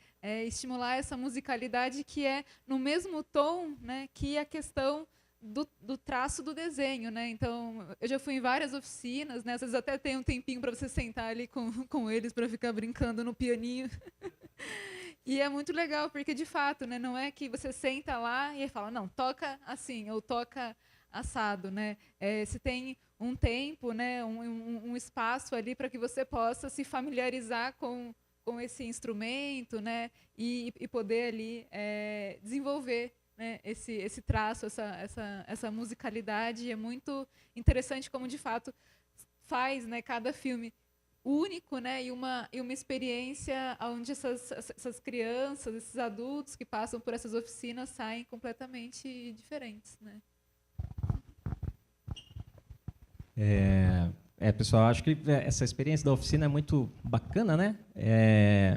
estimular essa musicalidade que é no mesmo tom, né, que a questão do traço do desenho, né? Então, eu já fui em várias oficinas, né? Às vezes até tem um tempinho para você sentar ali com eles para ficar brincando no pianinho. E é muito legal, porque, de fato, né, não é que você senta lá e fala, não, toca assim, ou toca assado, né? Se tem um tempo, né, um espaço ali para que você possa se familiarizar com esse instrumento, né, e poder ali desenvolver, né, esse traço, essa musicalidade. É muito interessante como, de fato, faz, né, cada filme único, né, e uma experiência onde essas crianças, esses adultos que passam por essas oficinas saem completamente diferentes, né? Pessoal, acho que essa experiência da oficina é muito bacana, né?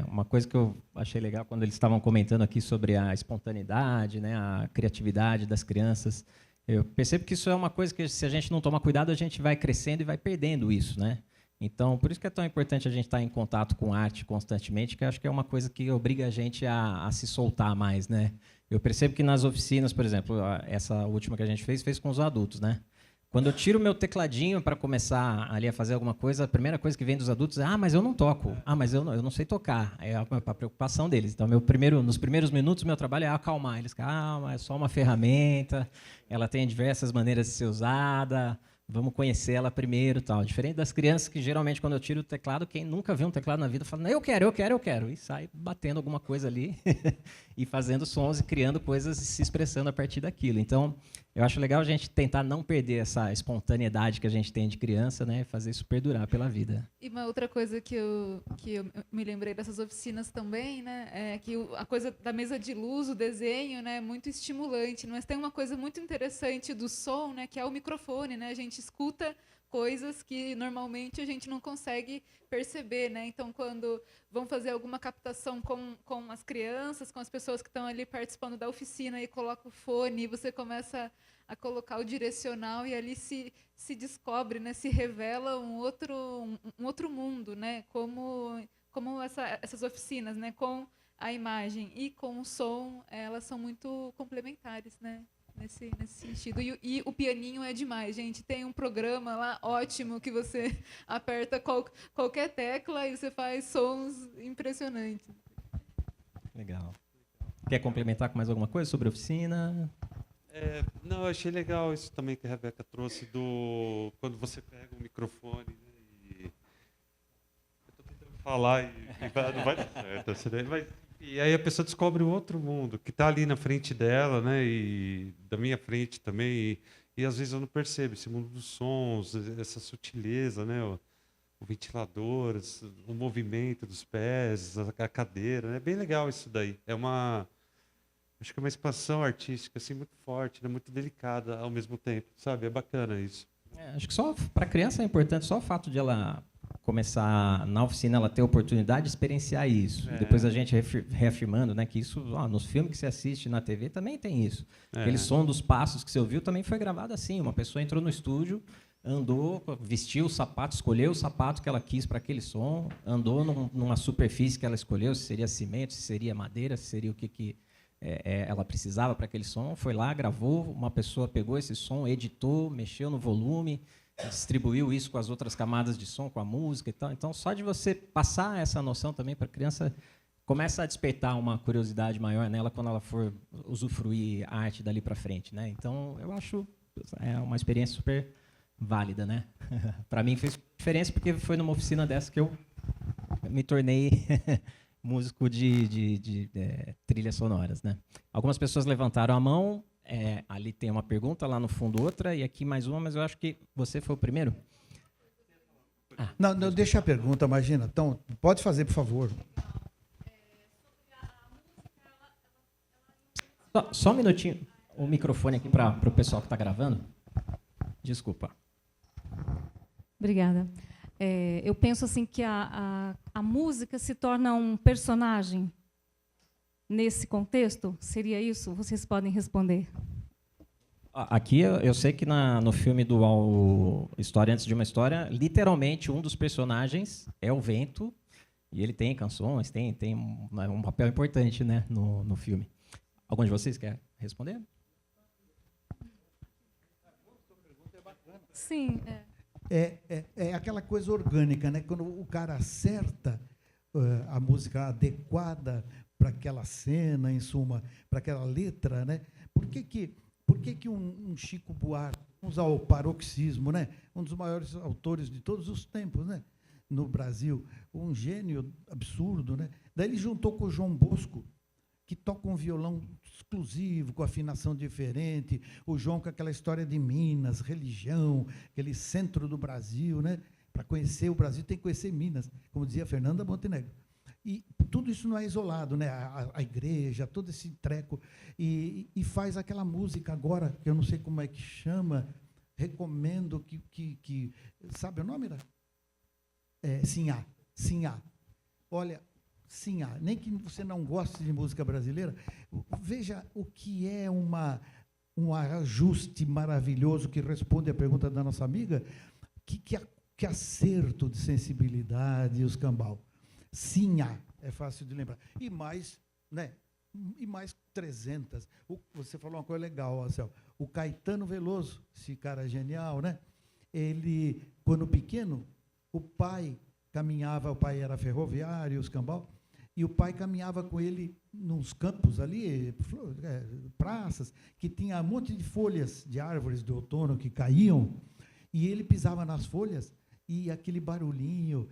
Uma coisa que eu achei legal quando eles estavam comentando aqui sobre a espontaneidade, né, a criatividade das crianças. Eu percebo que isso é uma coisa que, se a gente não tomar cuidado, a gente vai crescendo e vai perdendo isso, né? Então, por isso que é tão importante a gente estar em contato com arte constantemente, que eu acho que é uma coisa que obriga a gente a se soltar mais, né? Eu percebo que nas oficinas, por exemplo, essa última que a gente fez com os adultos, né? Quando eu tiro o meu tecladinho para começar ali a fazer alguma coisa, a primeira coisa que vem dos adultos é: mas eu não toco, mas eu não sei tocar. É a preocupação deles. Então, nos primeiros minutos, meu trabalho é acalmar. Eles: calma, é só uma ferramenta, ela tem diversas maneiras de ser usada, vamos conhecer ela primeiro, tal. Diferente das crianças que, geralmente, quando eu tiro o teclado, quem nunca viu um teclado na vida fala: eu quero, e sai batendo alguma coisa ali e fazendo sons e criando coisas e se expressando a partir daquilo. Então, eu acho legal a gente tentar não perder essa espontaneidade que a gente tem de criança, né, e fazer isso perdurar pela vida. E uma outra coisa que eu me lembrei dessas oficinas também, né, é que a coisa da mesa de luz, o desenho, né, é muito estimulante. Mas tem uma coisa muito interessante do som, né, que é o microfone, né? A gente escuta coisas que normalmente a gente não consegue perceber, né? Então, quando vão fazer alguma captação com as crianças, com as pessoas que estão ali participando da oficina, e coloca o fone, e você começa a colocar o direcional, e ali se descobre, né? Se revela um outro mundo, né? Como essas oficinas, né? Com a imagem e com o som, elas são muito complementares, né? Nesse sentido. E o pianinho é demais, gente. Tem um programa lá ótimo que você aperta qualquer tecla e você faz sons impressionantes. Legal. Quer complementar com mais alguma coisa sobre a oficina? Não, eu achei legal isso também que a Rebeca trouxe, quando você pega o microfone, né, e eu estou tentando falar e não vai dar certo. E aí a pessoa descobre um outro mundo que está ali na frente dela, né, e da minha frente também, e às vezes eu não percebo esse mundo dos sons, essa sutileza, né, o ventilador, o movimento dos pés, a cadeira, né, é bem legal isso daí. Acho que é uma expansão artística assim muito forte, né, muito delicada ao mesmo tempo, sabe? É bacana isso. Acho que só para a criança é importante só o fato de ela começar na oficina, ela ter a oportunidade de experienciar isso. Depois a gente reafirmando, né, que isso, nos filmes que você assiste na TV também tem isso. Aquele som dos passos que você ouviu também foi gravado assim. Uma pessoa entrou no estúdio, andou, vestiu o sapato, escolheu o sapato que ela quis para aquele som, andou numa superfície que ela escolheu, se seria cimento, se seria madeira, se seria o que ela precisava para aquele som, foi lá, gravou, uma pessoa pegou esse som, editou, mexeu no volume, distribuiu isso com as outras camadas de som, com a música e tal. Então, só de você passar essa noção também para a criança, começa a despertar uma curiosidade maior nela quando ela for usufruir a arte dali para frente, né? Então, eu acho uma experiência super válida, né? Para mim fez diferença porque foi numa oficina dessa que eu me tornei músico de trilhas sonoras, né? Algumas pessoas levantaram a mão. Ali tem uma pergunta, lá no fundo outra, e aqui mais uma, mas eu acho que você foi o primeiro. Não, deixa a pergunta, imagina. Então, pode fazer, por favor. Só um minutinho, o microfone aqui para o pessoal que está gravando. Desculpa. Obrigada. Eu penso assim que a música se torna um personagem. Nesse contexto, seria isso? Vocês podem responder. Aqui eu sei que no filme do História Antes de uma História, literalmente um dos personagens é o vento, e ele tem canções, tem um papel importante, né, no filme. Algum de vocês quer responder? Sim. É aquela coisa orgânica, né? Quando o cara acerta a música adequada para aquela cena, em suma, para aquela letra, né? Por que um Chico Buarque, vamos usar o paroxismo, né? Um dos maiores autores de todos os tempos, né? No Brasil, um gênio absurdo, né? Daí ele juntou com o João Bosco, que toca um violão exclusivo, com afinação diferente, o João com aquela história de Minas, religião, aquele centro do Brasil, né? Para conhecer o Brasil tem que conhecer Minas, como dizia Fernanda Montenegro. E tudo isso não é isolado, né? A igreja, todo esse treco, e faz aquela música agora, que eu não sei como é que chama, recomendo que sabe o nome? Sinhá. Sinhá. Olha, Sinhá, nem que você não goste de música brasileira, veja o que é um ajuste maravilhoso que responde à pergunta da nossa amiga, que acerto de sensibilidade e os cambal. Sinhá, é fácil de lembrar. E mais, né? E mais 300. Você falou uma coisa legal, Marcel. O Caetano Veloso, esse cara genial, né? Ele, quando pequeno, o pai era ferroviário, os cambal, e o pai caminhava com ele nos campos ali, praças, que tinha um monte de folhas de árvores do outono que caíam, e ele pisava nas folhas, e aquele barulhinho,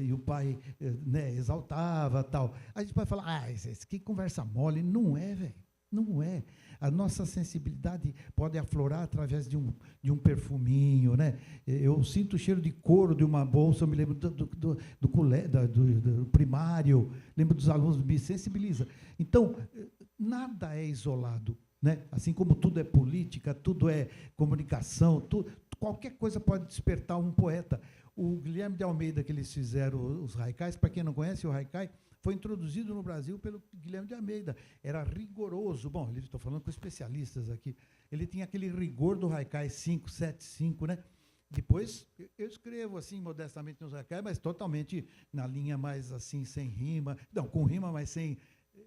e o pai, né, exaltava, tal. A gente pode falar, que conversa mole. Não é, velho, não é. A nossa sensibilidade pode aflorar através de um perfuminho, né? Eu sinto o cheiro de couro de uma bolsa, eu me lembro do primário, lembro dos alunos, me sensibiliza. Então, nada é isolado, né? Assim como tudo é política, tudo é comunicação, qualquer coisa pode despertar um poeta. O Guilherme de Almeida, que eles fizeram os haikais, para quem não conhece, o haikai foi introduzido no Brasil pelo Guilherme de Almeida. Era rigoroso. Bom, estou falando com especialistas aqui. Ele tinha aquele rigor do haikai 5, 7, 5, né? Depois, eu escrevo assim, modestamente, nos haikais, mas totalmente na linha mais assim, sem rima. Não, com rima, mas sem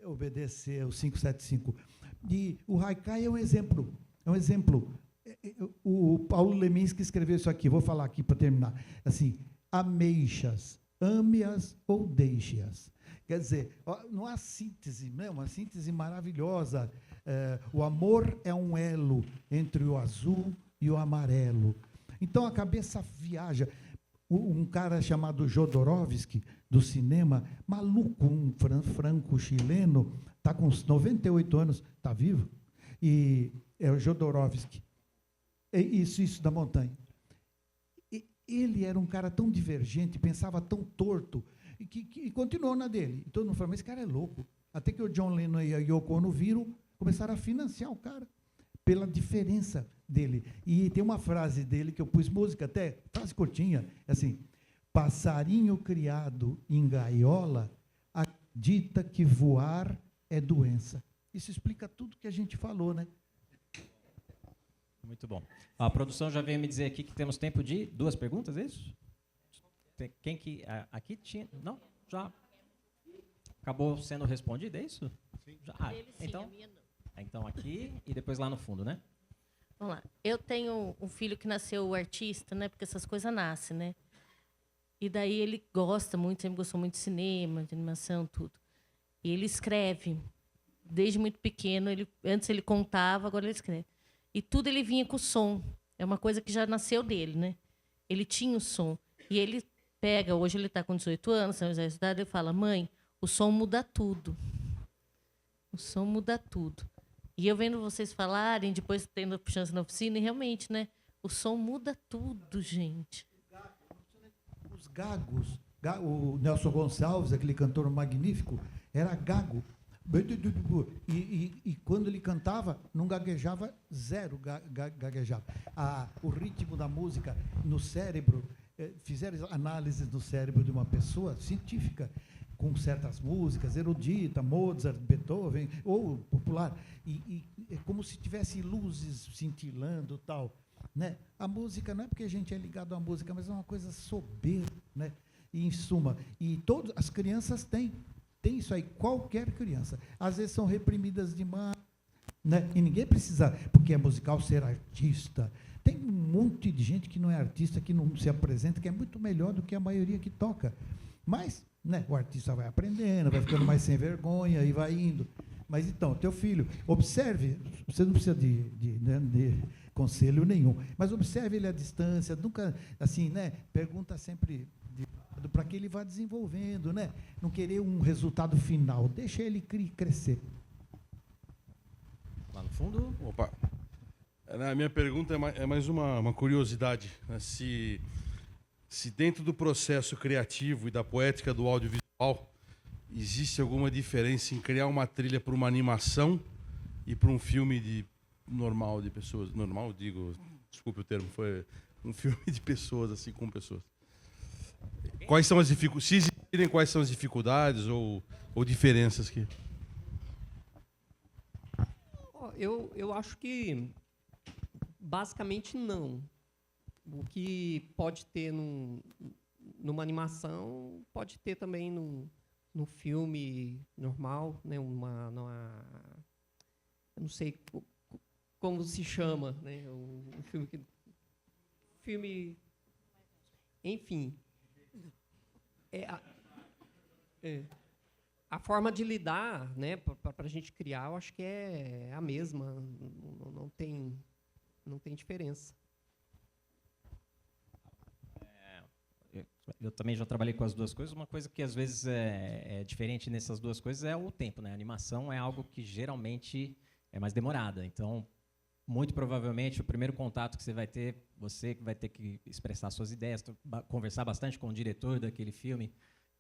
obedecer o 5, 7, 5. E o haikai é um exemplo. É um exemplo. O Paulo Leminski escreveu isso aqui, vou falar aqui para terminar. Assim, ameixas, ame-as ou deixe-as. Quer dizer, não há síntese, né? Uma síntese maravilhosa. O amor é um elo entre o azul e o amarelo. Então a cabeça viaja. Um cara chamado Jodorowsky, do cinema, maluco, um franco-chileno, está com uns 98 anos, está vivo, e é o Jodorowsky. Isso da montanha. Ele era um cara tão divergente, pensava tão torto, e continuou na dele. E todo mundo falou, mas esse cara é louco. Até que o John Lennon e a Yoko Ono viram, começaram a financiar o cara, pela diferença dele. E tem uma frase dele que eu pus música até, frase curtinha, assim, passarinho criado em gaiola acredita que voar é doença. Isso explica tudo que a gente falou, né? Muito bom. A produção já veio me dizer aqui que temos tempo de 2 perguntas, é isso? Quem que... Aqui tinha... Não? Já... Acabou sendo respondido, é isso? Sim. Então aqui e depois lá no fundo, né? Vamos lá. Eu tenho um filho que nasceu artista, né? Porque essas coisas nascem, né? E daí ele gosta muito, sempre gostou muito de cinema, de animação, tudo. E ele escreve. Desde muito pequeno, antes ele contava, agora ele escreve. E tudo ele vinha com o som. É uma coisa que já nasceu dele, né? Ele tinha o som. E ele pega, hoje ele está com 18 anos, São José da Cidade, ele fala, mãe, o som muda tudo. O som muda tudo. E eu vendo vocês falarem, depois tendo chance na oficina, e realmente, né? O som muda tudo, gente. Os gagos, o Nelson Gonçalves, aquele cantor magnífico, era gago. E quando ele cantava, não gaguejava, zero gaguejava. O ritmo da música no cérebro, fizeram análises no cérebro de uma pessoa científica, com certas músicas, erudita, Mozart, Beethoven, ou popular, e é como se tivesse luzes cintilando, tal, né? A música não é porque a gente é ligado à música, mas é uma coisa soberba, né? E, em suma, e todas as crianças têm isso aí, qualquer criança. Às vezes são reprimidas demais, né? E ninguém precisa, porque é musical, ser artista. Tem um monte de gente que não é artista, que não se apresenta, que é muito melhor do que a maioria que toca. Mas, né, o artista vai aprendendo, vai ficando mais sem vergonha e vai indo. Mas então, teu filho, observe, você não precisa de conselho nenhum, mas observe ele à distância, nunca, assim, né, pergunta sempre para que ele vá desenvolvendo, né? Não querer um resultado final, deixa ele crescer. Lá no fundo. Opa. A minha pergunta é mais uma curiosidade, né? Se dentro do processo criativo e da poética do audiovisual existe alguma diferença em criar uma trilha para uma animação e para um filme normal de pessoas. Normal, digo, desculpe o termo, foi um filme de pessoas, assim, com pessoas. Quais são as dificuldades? Se existirem, quais são as dificuldades ou diferenças que... Eu acho que basicamente não. O que pode ter numa animação, pode ter também no filme normal, né? Eu não sei como se chama, né? O filme, enfim. A forma de lidar, né, para a gente criar, eu acho que é a mesma, não tem diferença. Eu também já trabalhei com as duas coisas. Uma coisa que às vezes é diferente nessas duas coisas é o tempo, né? A animação é algo que geralmente é mais demorada. Então, muito provavelmente, o primeiro contato que você vai ter que expressar suas ideias, conversar bastante com o diretor daquele filme,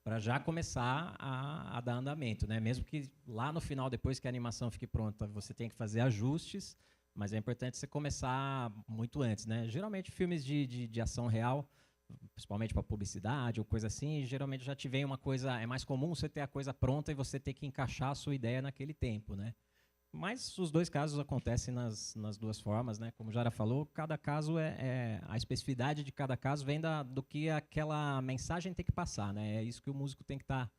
para já começar a dar andamento, né? Mesmo que lá no final, depois que a animação fique pronta, você tem que fazer ajustes, mas é importante você começar muito antes, né? Geralmente, filmes de ação real, principalmente para publicidade ou coisa assim, geralmente já te vem uma coisa... É mais comum você ter a coisa pronta e você ter que encaixar a sua ideia naquele tempo, né? Mas os dois casos acontecem nas duas formas, né? Como o Jara falou, cada caso a especificidade de cada caso vem do que aquela mensagem tem que passar, né? É isso que o músico tem que estar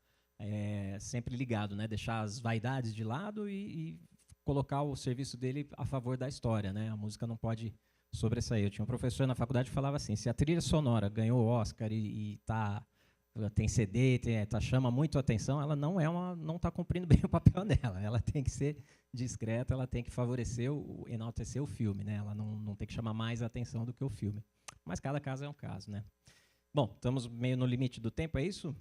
sempre ligado, né? Deixar as vaidades de lado e colocar o serviço dele a favor da história, né? A música não pode sobressair. Eu tinha um professor na faculdade que falava assim: se a trilha sonora ganhou o Oscar e tem CD, chama muito a atenção, ela não está cumprindo bem o papel dela. Ela tem que ser discreta, ela tem que favorecer, enaltecer o filme, né? Ela não tem que chamar mais a atenção do que o filme. Mas cada caso é um caso, né? Bom, estamos meio no limite do tempo, é isso?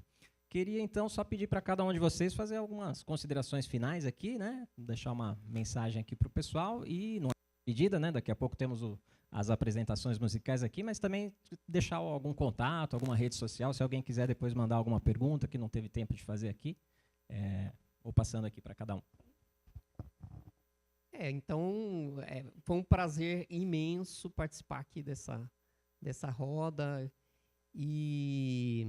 Queria, então, só pedir para cada um de vocês fazer algumas considerações finais aqui, né? Deixar uma mensagem aqui para o pessoal e, não é medida, né? Daqui a pouco temos as apresentações musicais aqui, mas também deixar algum contato, alguma rede social, se alguém quiser depois mandar alguma pergunta que não teve tempo de fazer aqui, vou passando aqui para cada um. Então, foi um prazer imenso participar aqui dessa roda E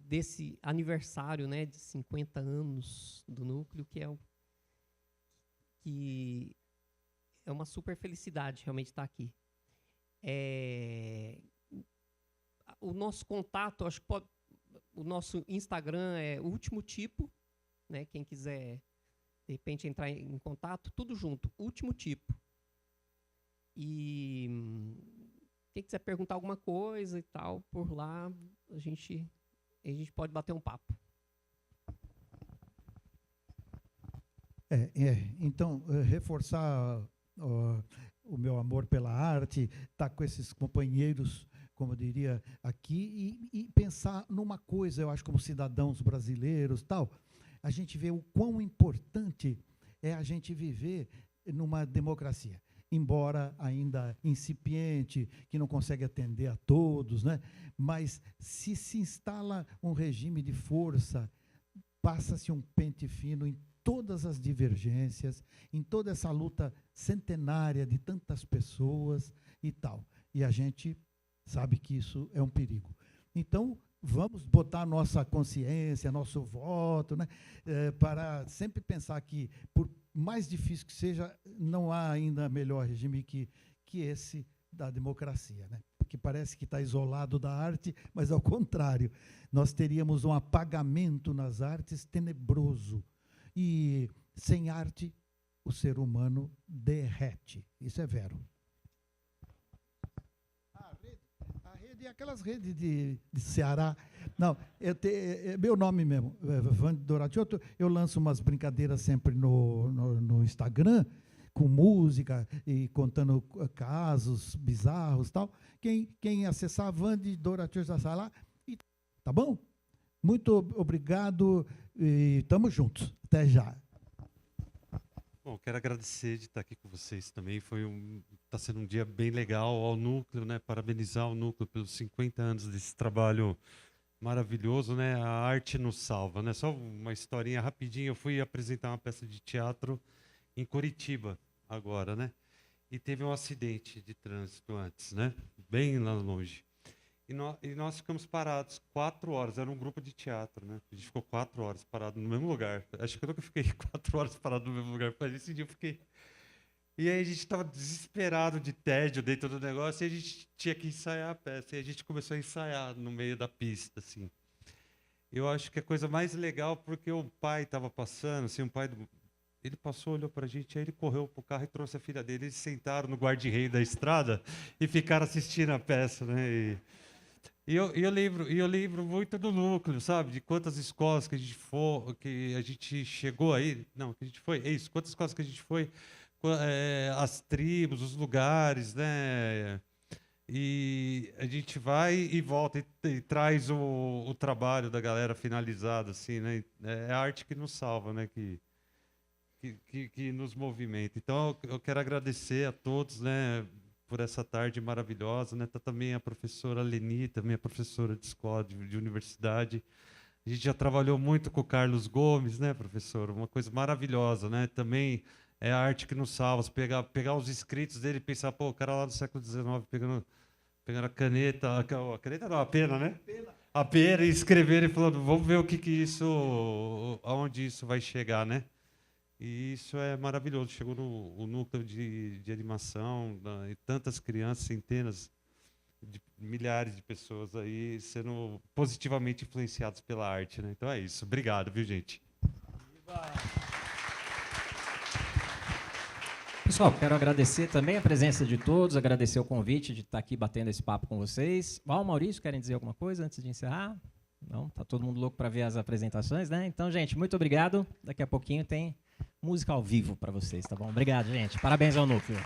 desse aniversário, né, de 50 anos do núcleo, que é uma super felicidade realmente estar aqui. O nosso contato, acho que o nosso Instagram é Último Tipo, né? Quem quiser, de repente, entrar em contato, tudo junto, Último Tipo. E quem quiser perguntar alguma coisa e tal, por lá, a gente pode bater um papo. Então, reforçar o meu amor pela arte, estar com esses companheiros, como eu diria, aqui, e pensar numa coisa, eu acho, como cidadãos brasileiros, tal, a gente vê o quão importante é a gente viver numa democracia, embora ainda incipiente, que não consegue atender a todos, né? Mas se instala um regime de força, passa-se um pente fino em todas as divergências, em toda essa luta centenária de tantas pessoas e tal. E a gente sabe que isso é um perigo. Então, vamos botar nossa consciência, nosso voto, né, para sempre pensar que, por mais difícil que seja, não há ainda melhor regime que esse da democracia, né? Porque parece que está isolado da arte, mas, ao contrário, nós teríamos um apagamento nas artes tenebroso. E, sem arte, o ser humano derrete. Isso é vero. A rede é aquelas redes de Ceará. Não, é meu nome mesmo, Vande Doratiotto. Eu lanço umas brincadeiras sempre no Instagram, com música e contando casos bizarros e tal. Quem acessar Vande Doratiotto lá, tá bom? Muito obrigado e estamos juntos. Até já. Bom, quero agradecer de estar aqui com vocês também. Está sendo um dia bem legal ao Núcleo, né? Parabenizar o Núcleo pelos 50 anos desse trabalho maravilhoso, né? A arte nos salva, né? Só uma historinha rapidinha. Eu fui apresentar uma peça de teatro em Curitiba agora, né? E teve um acidente de trânsito antes, né? Bem lá longe. E nós ficamos parados 4 horas. Era um grupo de teatro, né? A gente ficou 4 horas parado no mesmo lugar. Acho que eu nunca fiquei 4 horas parado no mesmo lugar. Mas esse dia eu fiquei. E aí a gente estava desesperado de tédio dentro do negócio e a gente tinha que ensaiar a peça. E a gente começou a ensaiar no meio da pista, assim. Eu acho que a coisa mais legal, porque o pai estava passando, assim, ele passou, olhou para a gente, aí ele correu para o carro e trouxe a filha dele. Eles sentaram no guarda-reio da estrada e ficaram assistindo a peça, né? E eu lembro muito do Núcleo, sabe? De quantas escolas que a gente chegou aí. Não, que a gente foi. É isso, quantas escolas que a gente foi. As tribos, os lugares, né? E a gente vai e volta e traz o trabalho da galera finalizado, assim, né? É a arte que nos salva, né? Que nos movimenta. Então, eu quero agradecer a todos, né? Por essa tarde maravilhosa, né? Tá também a professora Lenita, minha professora de escola, de universidade. A gente já trabalhou muito com o Carlos Gomes, né, professor? Uma coisa maravilhosa, né? Também é a arte que nos salva. Pegar os escritos dele e pensar, pô, o cara lá do século XIX pegando a caneta, a caneta não, a pena, né? A pena, e escrever e falando, vamos ver aonde isso vai chegar, né? E isso é maravilhoso. Chegou no núcleo de animação, e tantas crianças, centenas, milhares de pessoas aí sendo positivamente influenciadas pela arte, né? Então é isso. Obrigado, viu, gente? Pessoal, quero agradecer também a presença de todos, agradecer o convite de estar aqui batendo esse papo com vocês. Val, Maurício, querem dizer alguma coisa antes de encerrar? Não? Tá todo mundo louco para ver as apresentações, né? Então, gente, muito obrigado. Daqui a pouquinho tem música ao vivo para vocês, tá bom? Obrigado, gente. Parabéns ao Núcleo.